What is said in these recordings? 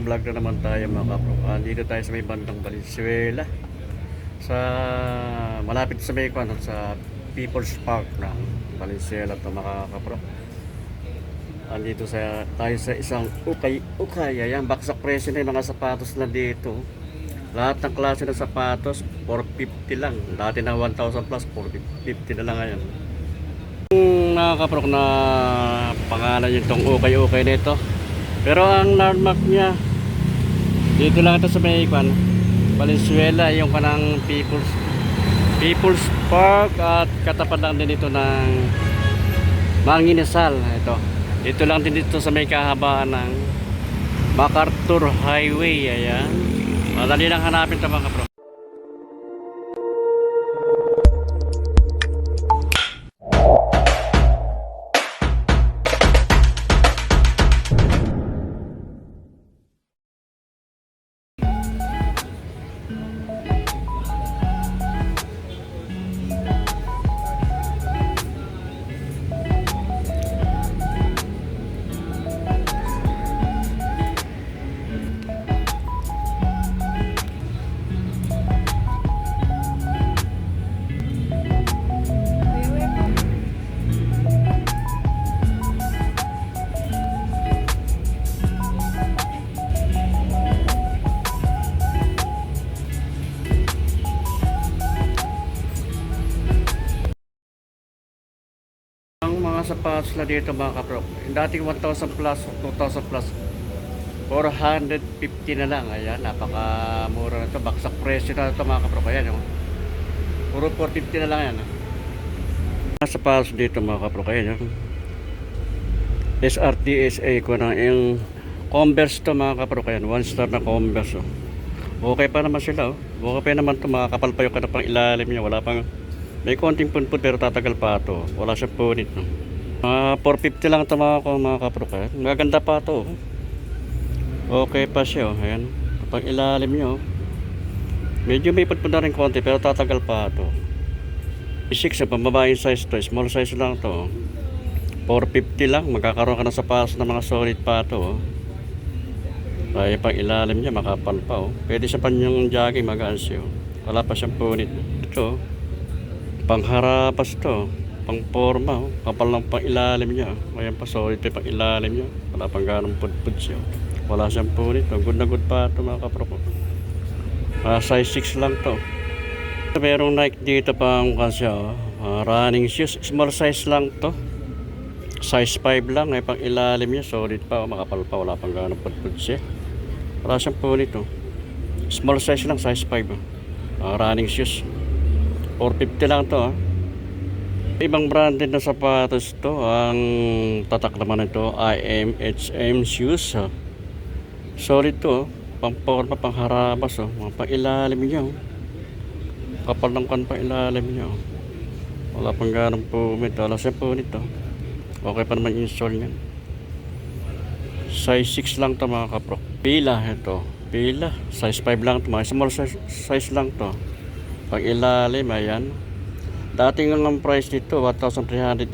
vlog na naman tayo mga kapro. Dito tayo sa may bandang Valenzuela. Sa malapit sa may kwan, sa People's Park ng Valenzuela to mga kapro. Andito tayo sa isang ukay. Ayan, baksak presyo na yung mga sapatos na dito. Lahat ng klase ng sapatos, 450 lang. Dati na 1,000 plus, 450 na lang ngayon. Mga kapro na pangalan yung tong ukay nito. Pero ang landmark niya dito lang ito sa may Valenzuela, yung kanang People's Park, at katapat lang din ito ng Manginasal. Ito lang din dito sa may kahabaan ng MacArthur Highway. Ayan, madali lang hanapin ito mga kapro. Ang mga sapatos na dito mga kapro, dating 1,000 plus, 2,000 plus, 450 na lang. Ayan, napakamura na ito. Baksak presyo na ito mga kapro. Ayan, puro 450 na lang yan. Mga sapatos dito mga kapro, ayan, SRTSA ko na yung Converse to mga kapro. Ayan, 1 star na Converse. Okay pa naman sila. Okay pa naman ito, mga kapal pa yung kanapang ilalim niya. Wala pang, may konting punpun pero tatagal pa ito. Wala siyang punit, no? 450 lang ito mga kapro. Maganda pa ito. Okay pa siya. Ayan, kapag ilalim niya, medyo may punpun na rin konti pero tatagal pa ito. 6 sa pambabaeng size to. Small size lang ito. 450 lang. Magkakaroon ka na sa pass na mga solid pa ito. Ay, pag ilalim niya makapal pa. Pwede sa panyang jogging magaan siya. Wala pa siyang punit. Ito pangharapas to, pang forma, kapal lang pang ilalim niya. Ayan pa, solid pa pang ilalim niya. Wala pang ganong pudpud siya. Wala siyang punit. Good na good pa ito mga kapro ko. Size 6 lang to. Merong Nike dito pang kasya, running shoes. Small size lang to. Size 5 lang. Ay pang ilalim niya, solid pa, makapal pa. Wala pang ganong pudpud siya. Wala siyang punit. Small size lang, size 5. Running shoes. 450 lang to. Ibang branded na sapatos to. Ang tatak naman ito IMHM shoes. Solid to. Pang forma, pang harabas. Pang ilalim niya. Kapal ng kan pang ilalim niya. Wala pang ganong pumit. Wala siyang punit to. Okay pa naman install niyan. Size 6 lang to mga kapro. Pila ito. Pila. Size 5 lang to. Mga small size lang to. Pag ilalim, ayan. Dating ang price dito 1,380.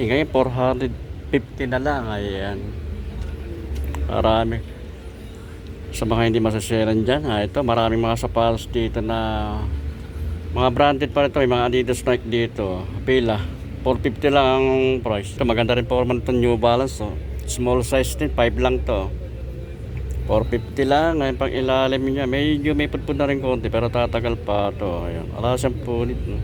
Ngayon 450 na lang. Ayan. Marami. Sa mga hindi masasyaran dyan, ito maraming mga sapatos dito na mga branded pa ito. May mga Adidas, Nike dito. Pila 450 lang ang price. Ito maganda rin forma nito, New Balance. Small size din, 5 lang to. 450 lang. Ngayon pang ilalim niya, medyo may pudpud na rin konti pero tatagal pa ito. Ayan, wala siyang punit, no?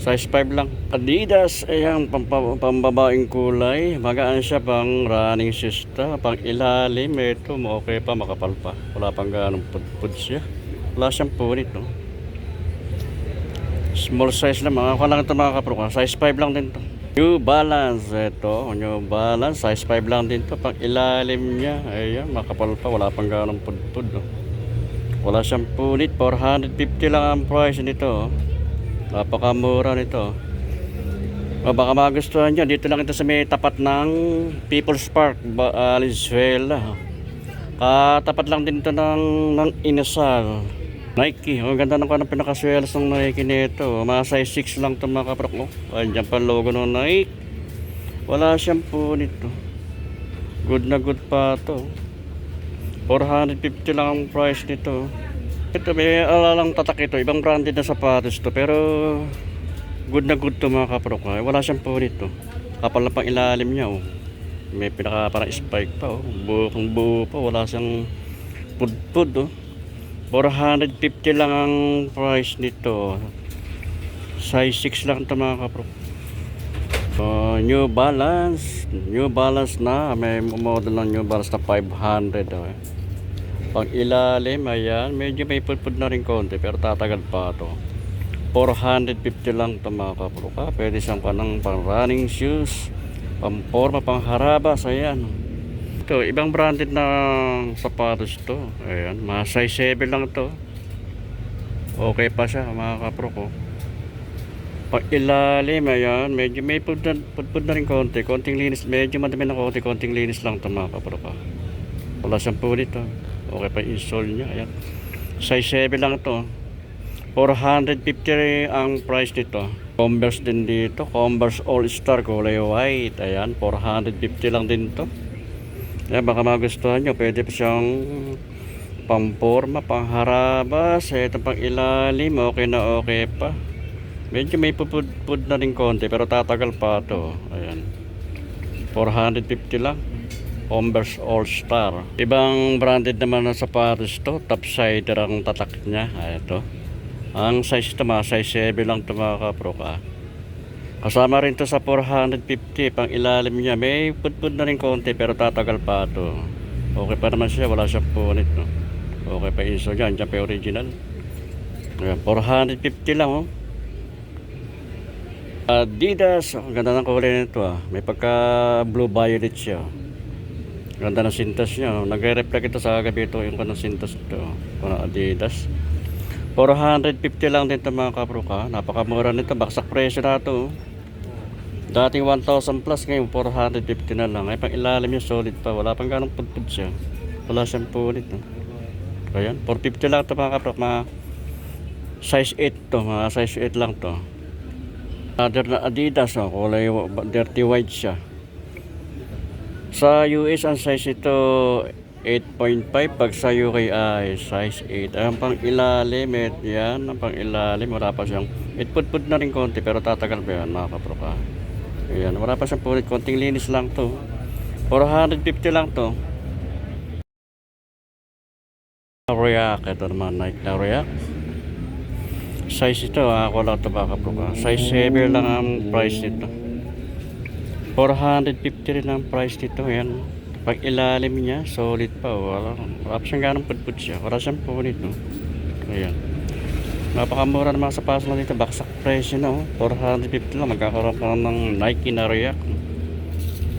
Size 5 lang. Adidas, ayan, pambabaing kulay. Magaan siya pang running shoes ta. Pang ilalim, ito okay pa, makapal pa. Wala pang ganong pudpud siya. Wala siyang punit, no? Small size lang, mga lang ito mga kapro. Size 5 lang din to. New Balance, ito, New Balance, size 5 lang din to. Pang ilalim niya, ayan, makapal pa, wala pang ganong pudpud, no? Wala siyang punit, 450 lang ang price nito. Napakamura nito. Baka magustuhan nyo, dito lang ito sa may tapat ng People's Park, Valenzuela. Katapat lang din ito ng Inasal. Nike, ang ganda ng pinakaswelas ng Nike nito. Mga size 6 lang ito mga kapro. Andiyan pa logo ng Nike. Wala siyang punit. Good na good pa ito. 450 lang ang price nito. Ito may alalang tatak ito, ibang branded na sapatos to, pero good na good to mga kapro. Wala siyang punit to. Kapal na pang ilalim niya oh. May pinaka parang spike pa oh. Buong buo pa, wala siyang pud-pud oh. 450 lang ang price nito. Size 6 lang ito mga kapro. New Balance na, may model ng New Balance na 500 oh. Pang ilalim, ayan, medyo may pudpud na rin konti pero tatagal pa to. 450 lang ito mga kapro. Pwede siyang pang running shoes, pang forma, pang harabas, ayan. Ito, ibang branded na sapatos to. Ayan, mga size 7 lang to. Okay pa siya mga kapro ko. Pang ilalim, ayan, medyo may pudpud na rin konti. Konting linis, medyo madami na konting linis lang ito mga kapro ko. Wala siyang punit to. Okay pa yung insole niya, ayan. Size 7 lang ito. 450 ang price nito. Converse din dito, Converse All Star kulay white, ayan, 450 lang din to. Ayan, baka magustuhan nyo, pwede pa siyang pamporma, pangharabas, ito pang ilalim, okay na okay pa. Medyo may pupud na rin konti pero tatagal pa to. Ayan, 450 lang. Converse All Star. Ibang branded naman ng sapatos to, topsider ang tatak niya. Ito. Ang size ito, mga size 7 lang ito mga kapro ka. Kasama rin to sa 450. Pang ilalim niya, may pudpud na rin konti pero tatagal pa to. Okay pa naman siya, wala siyang punit no. Okay pa insole dyan, dyan pa original. Ayan, 450 lang oh. Adidas, ang ganda ng kulay nito ah. May pagka blue violet siya. Ganda ng sintas niya. Nagre-reflect ito sa gabi ito yung kanang sintas ito. Kanang Adidas. 450 lang din ito mga kapro ka. Napakamura nito. Baksak presyo na ito. Dating 1,000 plus ngayon 450 na lang. Ay pang ilalim niya solid pa. Wala pang ganong pudpud siya. Wala siyang punit. No? Ayan. 450 lang ito mga kapro. Mga size 8 to. Mga size 8 lang to. Other na Adidas. Oh, kulay dirty white siya. Sa US ang size ito 8.5, pag sa UK ay size 8. Ang pang ilalim, yan, ang pang ilalim, wala pa siyang, pud na rin konti pero tatagal pa yan mga kapro ka. Ayan, wala pa siyang punit, konting linis lang to. 450 lang to. React, ito naman Nike na React. Size ito, ako lang ito mga kapro ka. Size 7 lang ang price nito. 450 rin ang price nito. Yan. Pag ilalim niya, solid pa. Wala pa siyang ganong pudpud siya. Wala siyang punit. No? Ayan. Napakamura ng mga sapatos na dito. Baksak presyo na. 450 lang. Magkakaroon ka ng Nike na React.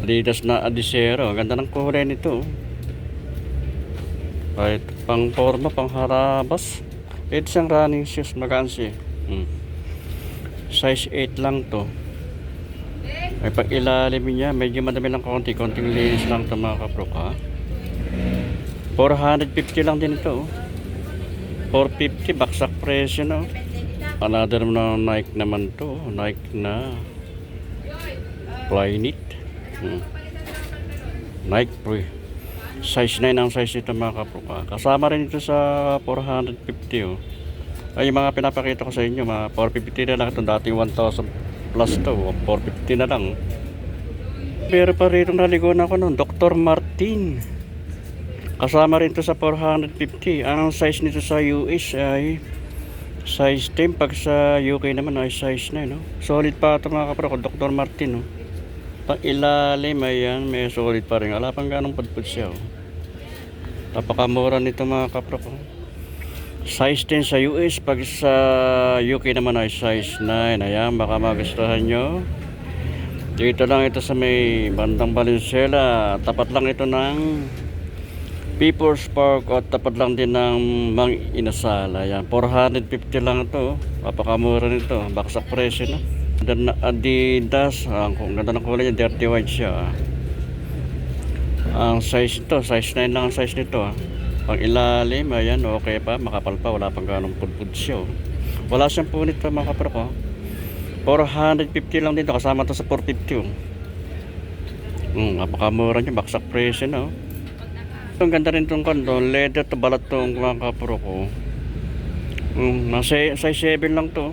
Adidas na Adizero. Ganda ng kulay nito. Kahit pang forma, pang harabas. Ito siyang running shoes. Magaan siya. Size 8 lang to. Ay pag ilalim niya, medyo madami lang konting linis lang ito mga kapro ka. 450 lang din ito. 450, baksak presyo na. Another na Nike naman to. Nike na Flyknit. Nike Pro. Size 9 ang size nito mga kapro ka. Kasama rin ito sa 450 oh. Ay mga pinapakita ko sa inyo, mga 450 na lang ito. Dati 1,000 plus to, 450 na lang. Pero pa rito naligo na ako noon, Dr. Martin. Kasama rin to sa 450. Ang size nito sa US ay size 10. Pag sa UK naman ay size 9. No? Solid pa ito mga kapro ko, Dr. Martin. No? Pag ilalim, ayan, may solid pa rin. Wala pang ganong pudpud siya. Oh. Napakamura nito mga kapro ko. Size 10 sa US, pag sa UK naman ay size 9. Ayan, baka magustuhan nyo. Dito lang ito sa may bandang Valenzuela. Tapat lang ito ng People's Park at tapat lang din ng Mang Inasal. Ayan, 450 lang ito. Papakamura nito. Baksak presyo na. Dan Adidas, kung ganda ng kulay niya, dirty white siya. Ang size ito, size 9 lang ang size nito. Pang ilalim, ayan, okay pa, makapal pa, wala pang ganong pudpud siya. Wala siyang punit pa mga kapro ko. 450 lang dito, kasama to sa 450. Napakamura niya, baksak presyo na. Ang ganda rin itong kondo. Leather to balat to mga kapro ko. Nasa size 7 lang to.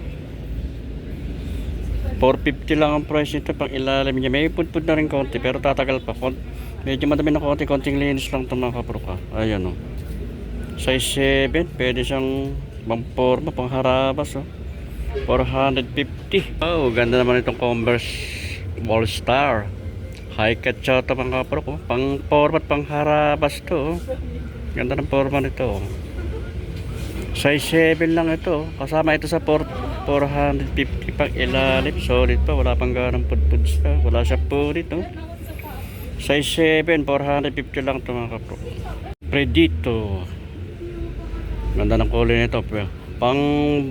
450 lang ang price nito pang ilalim niya. May pudpud na rin konti pero tatagal pa. Medyo madami na konting linis lang ito mga kapro ka. Ayan o. Size 7. Pwede siyang pang-forma, pang-harabas o. 450. Oh, ganda naman itong Converse All Star. High cut siya ito mga kapro ko. Pang-forma at pang-harabas to. Ganda ng forma nito. Size 7 lang ito. Kasama ito sa 450 pang ilalim. Solid pa. Wala pang ganang pudpud siya. Wala siya punit. No? Size 7. 450 lang ito mga kapro. Predito. Ganda ng kulay nito. Pang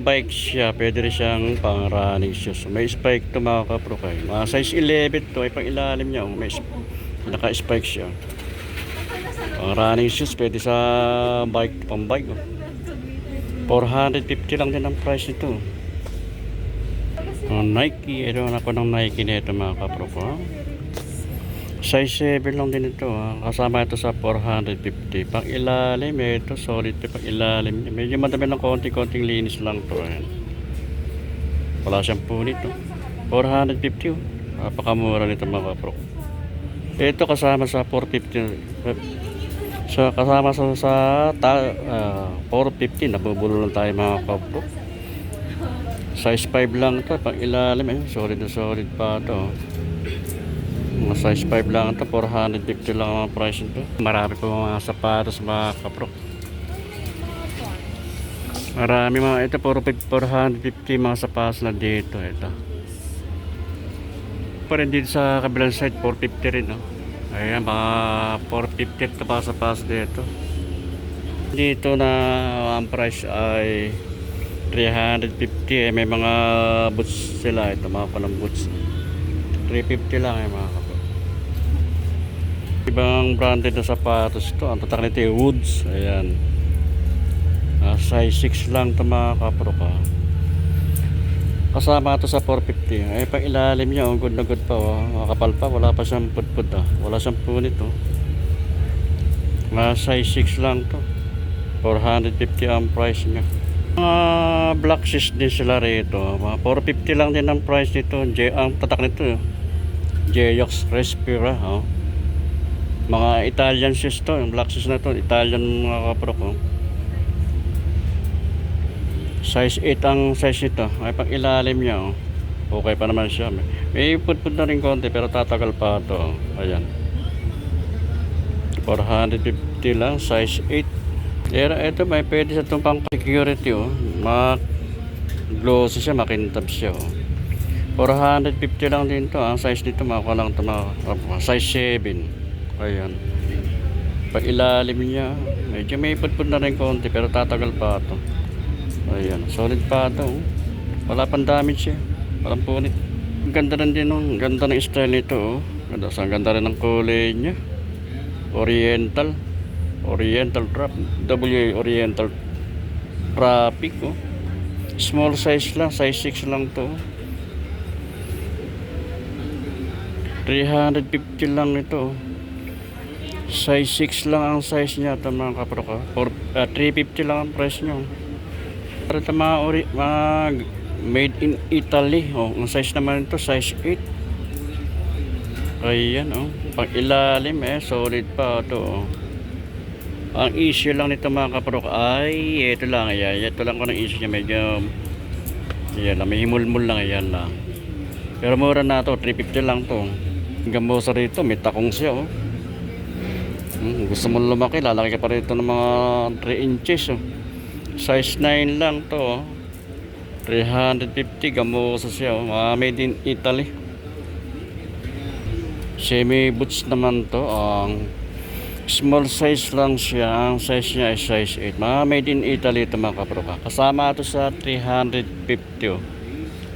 bike siya. Pwede rin siyang pang running shoes. May spike ito mga kapro. Size 11 ito. Ay pang ilalim niya. May naka-spike siya. Pang running shoes. Pwede sa bike. Pang bike. 450 lang din ang price nito. Nike, ito ako ng Nike nito mga kapro ko. Size 7 lang din ito. Kasama ito sa 450. Pang ilalim, ito solid ito pang ilalim. Medyo madami ng konting linis lang to. Ayan. Wala siyang punit. 450. Napakamura nito mga kapro. Ito kasama sa 450. So kasama sa 450, nabubulo lang tayo mga kapro. Size 5 lang ito, pang ilalim solid na solid pa ito. Size 5 lang ito, 450 lang ang price nito. Marami po mga sapatos mga kapro. Marami mga ito, 450 mga sapatos na dito. Ito pa rin dito sa kabilang side, 450 rin. Ayan, mga 450 pa sa pass dito. Dito na ang price ay 350. May mga boots sila. Ito mga palang boots. 350 lang mga kapatid. Ibang branded na sapatos ito. Ang tatak nito ay Woods. Ayan. Size 6 lang ito mga kapro ka. Kasama ito sa 450. Ay pang ilalim niya, good na good pa. Makapal pa, wala pa siyang pudpud. Wala siyang punit. Size 6 lang to. 450 ang price niya. Mga black shoes din sila rito. Mga 450 lang din ang price nito. Ang tatak nito J-Yox Respira. Mga Italian shoes to. Yung black shoes na to, Italian mga kapro ko. Size 8 ang size nito. Ay pang ilalim niya. Okay pa naman siya. May pudpud na rin konti pero tatagal pa ito. Ayan. 450 lang. Size 8. Pero ito may pwede sa itong pang security. Glossy siya. Makintab siya. 450 lang din to. Ang size nito makakuha lang ito. Size 7. Ayan. Pang ilalim niya. Medyo may pudpud na rin konti pero tatagal pa ito. Ayan, solid pa ito. Wala pang damage siya. Walang punit. Ang ganda rin din. Ang ganda ng style nito. Ang ganda rin ng kulay niya. Oriental Trap. Oriental Traffic. Small size lang. Size 6 lang to. 350 lang ito. Size 6 lang ang size niya. Ito mga kapro ka. 350 lang ang price nyo. Para ito mga made in Italy. Ang size naman ito, size 8. Ayan, pang ilalim solid pa ito. Ang issue lang nito mga kaprok ay ito lang. Ayan, ito lang ko ng issue niya. Medyo ayan lang, may himulmul lang. Ayan lang. Pero mura na ito, 350 lang ito. Hanggang mosa rito, may takong siya. Gusto mo lumaki, lalaki ka pa rito ng mga 3 inches. Size 9 lang to. 350 gamosa siya. Made in Italy. Semi boots naman to. Ang small size lang siya. Ang size niya ay size 8. Made in Italy ito mga kapro ka. Kasama ito sa 350.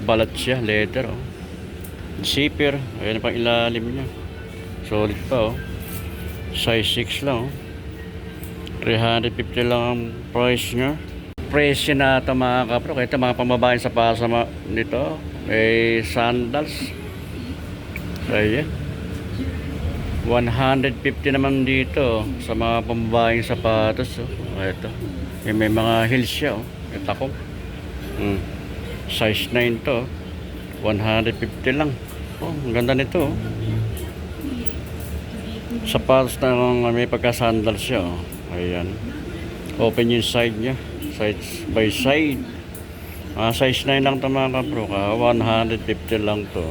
Balat siya, leather. Zipper. Ayan pang ilalim niya. Solid pa. Size 6 lang. 350 lang ang price niya. Presyo na ito mga kapro. Ito mga pambabaeng sapatos nito. May sandals. Ayan. 150 naman dito sa mga pambabaeng sapatos. Oh. Ito. May mga heels siya. Oh. Ito ko. Size 9 to. 150 lang. Oh, ang ganda nito. Oh. Sapatos na may pagka-sandal siya. Oh. Ayan. Open yung side niya. Side by side. Size 9 lang ito mga kapro. 150 lang to.